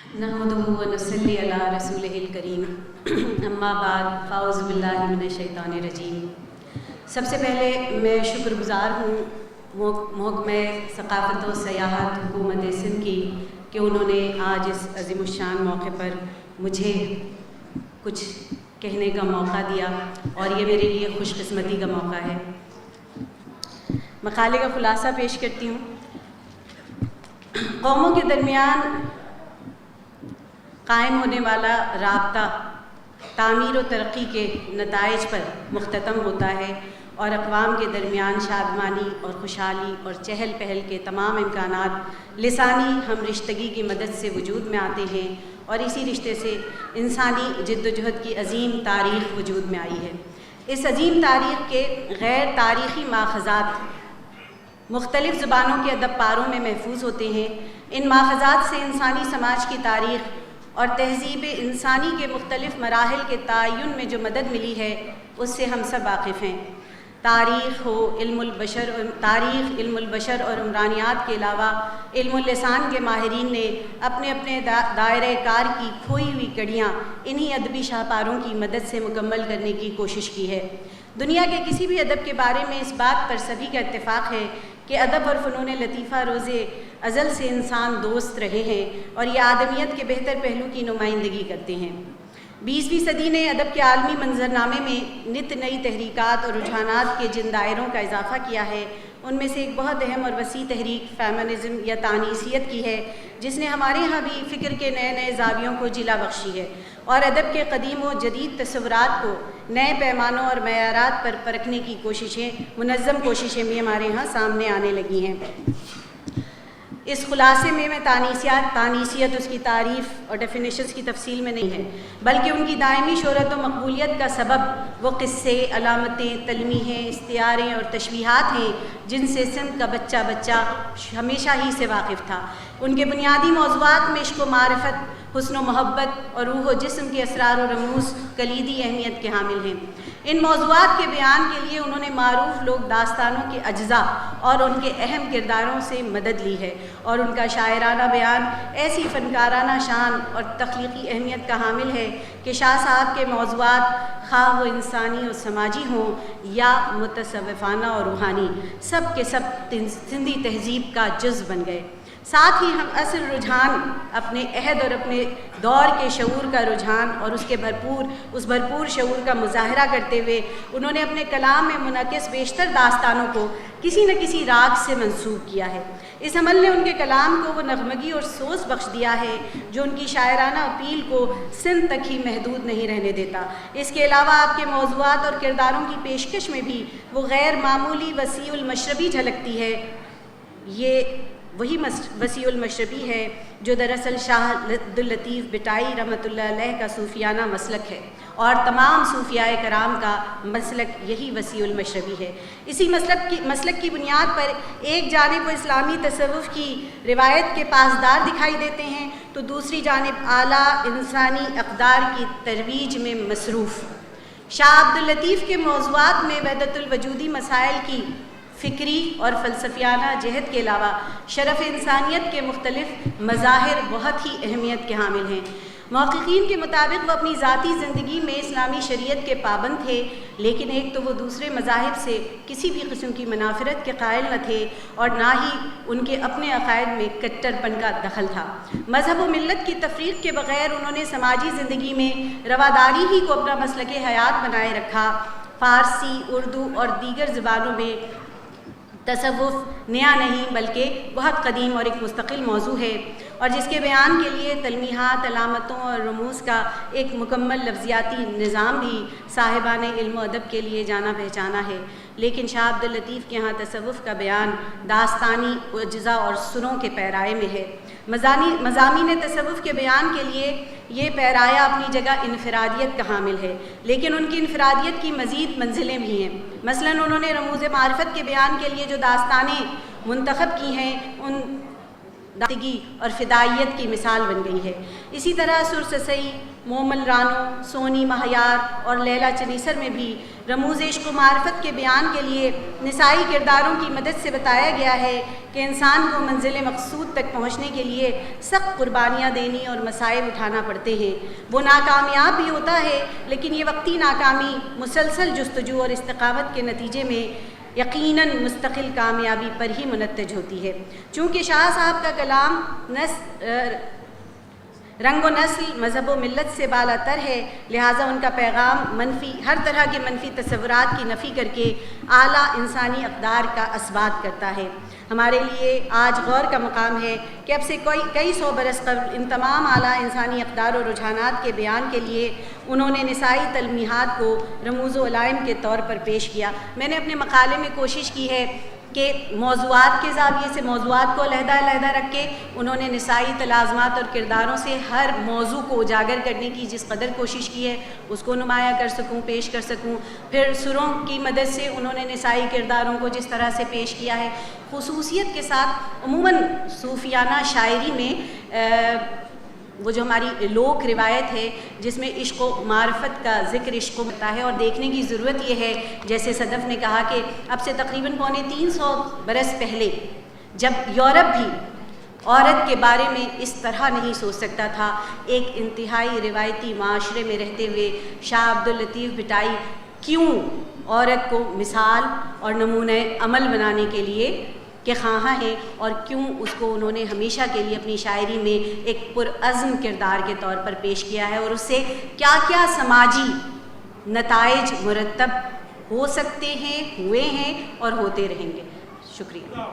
नहमदुहु व नुसल्ली अला रसूलिहिल करीम अम्मा बाद फ़ाउज़ बिल्लाहि मिनश शैतानिर रजीम। सबसे पहले मैं शुक्रगुज़ार हूँ महकमे सक़ाफ़त व सयाहत हुकूमत सिंध की कि उन्होंने आज इस अज़ीमुश्शान मौके पर मुझे कुछ कहने का मौका दिया और ये मेरे लिए खुशकिस्मती का मौका है। मकाले का ख़ुलासा पेश करती हूँ। कौमों के दरमियान कायम होने वाला राब्ता तामीर और तरक्की के नताइज पर मुख्ततम होता है और अक़वाम के दरमियान शादमानी और खुशहाली और चहल पहल के तमाम इम्कानात लिसानी हम रिश्तगी की मदद से वजूद में आते हैं और इसी रिश्ते से इंसानी जिद्दोजहद की अज़ीम तारीख़ वजूद में आई है। इस अज़ीम तारीख़ के गैर तारीख़ी माख़ज़ात मुख्तलिफ़ ज़ुबानों के अदब पारों में महफूज होते हैं। इन माख़ज़ात से इंसानी समाज की तारीख़ और तहज़ीब इंसानी के मुख्तलिफ़ मराहिल के तयन में जो मदद मिली है उससे हम सब वाक़िफ़ हैं। तारीख़ हो, इल्मुल बशर और उमरानियात के अलावा इल्मुल लिसान के माहिरीन ने अपने अपने दायरे कार की खोई हुई कड़ियाँ इन्हीं अदबी शाहपारों की मदद से मुकम्मल करने की कोशिश की है। दुनिया के किसी भी अदब के बारे में इस बात पर सभी का इत्तेफाक है कि अदब और फ़नून लतीफ़ा रोज़े अज़ल से इंसान दोस्त रहे हैं और ये आदमियत के बेहतर पहलू की नुमाइंदगी करते हैं। 20वीं सदी ने अदब के आलमी मंजरनामे में नित नई तहरीकात और रुझानात के जिन दायरों का इजाफ़ा किया है उनमें से एक बहुत अहम और वसी तहरीक फ़ेमिनिज़्म या तानीसियत की है, जिसने हमारे यहाँ भी फ़िक्र के नए नए ज़ावियों को जिला बख्शी है और अदब के कदीम व जदीद तस्वुरात को नए पैमानों और मयारात पर परखने की मुनज़्ज़म कोशिशें भी हमारे यहाँ सामने आने लगी हैं। इस खुलासे में मैं तानीसियत उसकी तारीफ़ और डेफिनेशंस की तफसील में नहीं है, बल्कि उनकी दायमी शोहरत व मकबूलियत का सबब वो क़िस्से, अलामतें, तलमीहें, इस्तियारें और तशबीहात हैं जिनसे सिंध का बच्चा हमेशा ही से वाकिफ़ था। उनके बुनियादी मौज़ूआत में इश्क़ व मारिफत, हुस्न व मोहब्बत और रूह व जिस्म के असरार और रमूज़ कलीदी अहमियत के हामिल हैं। इन मौज़ूआत के बयान के लिए उन्होंने मारूफ़ लोक दास्तानों के अज्ज़ा और उनके अहम किरदारों से मदद ली है और उनका शायराना बयान ऐसी फ़नकाराना शान और तख्लीक़ी अहमियत का हामिल है कि शाह साहब के मौज़ूआत ख़्वाह वो इंसानी और समाजी हों या मुतसव्विफ़ाना और रूहानी, सब के सब सिंधी तहज़ीब का जुज़ बन गए। साथ ही हम असल रुझान अपने अहद और अपने दौर के शऊर का रुझान और उस भरपूर शऊर का मुज़ाहरा करते हुए उन्होंने अपने कलाम में मुनक़िस बेशतर दास्तानों को किसी न किसी राग से मंसूब किया है। इस अमल ने उनके कलाम को वो नगमगी और सोच बख्श दिया है जो उनकी शायराना अपील को सिंध तक ही महदूद नहीं रहने देता। इसके अलावा आपके मौज़ूआत और किरदारों की पेशकश में भी वो गैर मामूली वसीउल मशरबी झलकती है। ये वही वसीउल मशरबी है जो दरअसल शाह अब्दुल लतीफ़ बिटाई रहमतुल्लाह अलैह का सूफियाना मसलक है और तमाम सूफियाए कराम का मसलक यही वसीउल मशरबी है। इसी मसलक की बुनियाद पर एक जानिब वो इस्लामी तसव्वुफ़ की रिवायत के पासदार दिखाई देते हैं तो दूसरी जानिब आला इंसानी अक़दार की तरवीज में मसरूफ़। शाह अब्दुल लतीफ़ के मौज़ूआत में वहदतुल वजूदी मसाइल की फ़िक्री और फ़लसफ़ियाना जहद के अलावा शरफ़ इंसानियत के मुख्तलिफ़ मज़ाहिर बहुत ही अहमियत के हामिल हैं। मुहक़्क़ीक़ीन के मुताबिक वो अपनी ज़ाती ज़िंदगी में इस्लामी शरीयत के पाबंद थे, लेकिन एक तो वो दूसरे मज़ाहिब से किसी भी किस्म की मुनाफ़रत के कायल न थे और ना ही उनके अपने अक़ायद में कट्टरपन का दखल था। मज़हब व मिल्लत की तफ़रीक़ के बग़ैर उन्होंने समाजी ज़िंदगी में रवादारी ही को अपना मसलक हयात बनाए रखा। फ़ारसी, उर्दू और दीगर ज़बानों में तसव्वुफ़ नया नहीं बल्कि बहुत कदीम और एक मुस्तक़िल मौजू है और जिसके बयान के लिए तलमीहात, अलामतों और रमूज़ का एक मुकम्मल लफ्ज़ियाती निज़ाम भी साहिबान इल्म अदब के लिए जाना पहचाना है। लेकिन शाह अब्दुल लतीफ़ के यहाँ तसव्वुफ़ का बयान दास्तानी अज्ज़ा और सुरों के पैराए में है। मज़ामीन तसव्वुफ़ के बयान के लिए ये पैराया अपनी जगह इनफ़रादियत का हामिल है, लेकिन उनकी इनफ़रादियत की मज़ीद मंजिलें भी हैं। मसलन उन्होंने रमूज़ मारिफत के बयान के लिए जो दास्तानें मुंतखब की हैं دادگی اور فدائیت کی مثال بن گئی ہے۔ اسی طرح سرسسئی، مومل رانو، سونی مہیار اور لیلا چنیسر میں بھی رموز عشق و معرفت کے بیان کے لیے نسائی کرداروں کی مدد سے بتایا گیا ہے کہ انسان کو منزل مقصود تک پہنچنے کے لیے سخت قربانیاں دینی اور مصائب اٹھانا پڑتے ہیں۔ وہ ناکامیاب بھی ہوتا ہے، لیکن یہ وقتی ناکامی مسلسل جستجو اور استقامت کے نتیجے میں یقیناً مستقل کامیابی پر ہی منتج ہوتی ہے۔ چونکہ شاہ صاحب کا کلام رنگ و نسل، مذہب و ملت سے بالا تر ہے، لہٰذا ان کا پیغام ہر طرح کے منفی تصورات کی نفی کر کے اعلیٰ انسانی اقدار کا اثبات کرتا ہے۔ ہمارے لیے آج غور کا مقام ہے کہ اب سے کئی سو برس قبل ان تمام اعلیٰ انسانی اقدار و رجحانات کے بیان کے لیے انہوں نے نسائی تلمیحات کو رموز و علائم کے طور پر پیش کیا۔ میں نے اپنے مقالے میں کوشش کی ہے کہ موضوعات کے زاویے سے موضوعات کو علیحدہ علیحدہ رکھ کے انہوں نے نسائی تلازمات اور کرداروں سے ہر موضوع کو اجاگر کرنے کی جس قدر کوشش کی ہے اس کو نمایاں کر سکوں، پیش کر سکوں۔ پھر سروں کی مدد سے انہوں نے نسائی کرداروں کو جس طرح سے پیش کیا ہے، خصوصیت کے ساتھ عموماً صوفیانہ شاعری میں وہ جو ہماری لوک روایت ہے جس میں عشق و معرفت کا ذکر عشق ہوتا ہے، اور دیکھنے کی ضرورت یہ ہے جیسے صدف نے کہا کہ اب سے تقریباً 350 برس پہلے جب یورپ بھی عورت کے بارے میں اس طرح نہیں سوچ سکتا تھا، ایک انتہائی روایتی معاشرے میں رہتے ہوئے شاہ عبداللطیف بھٹائی کیوں عورت کو مثال اور نمونہ عمل بنانے کے لیے کہ خواہاں ہیں، اور کیوں اس کو انہوں نے ہمیشہ کے لیے اپنی شاعری میں ایک پرعزم کردار کے طور پر پیش کیا ہے، اور اس سے کیا کیا سماجی نتائج مرتب ہو سکتے ہیں، ہوئے ہیں اور ہوتے رہیں گے۔ شکریہ۔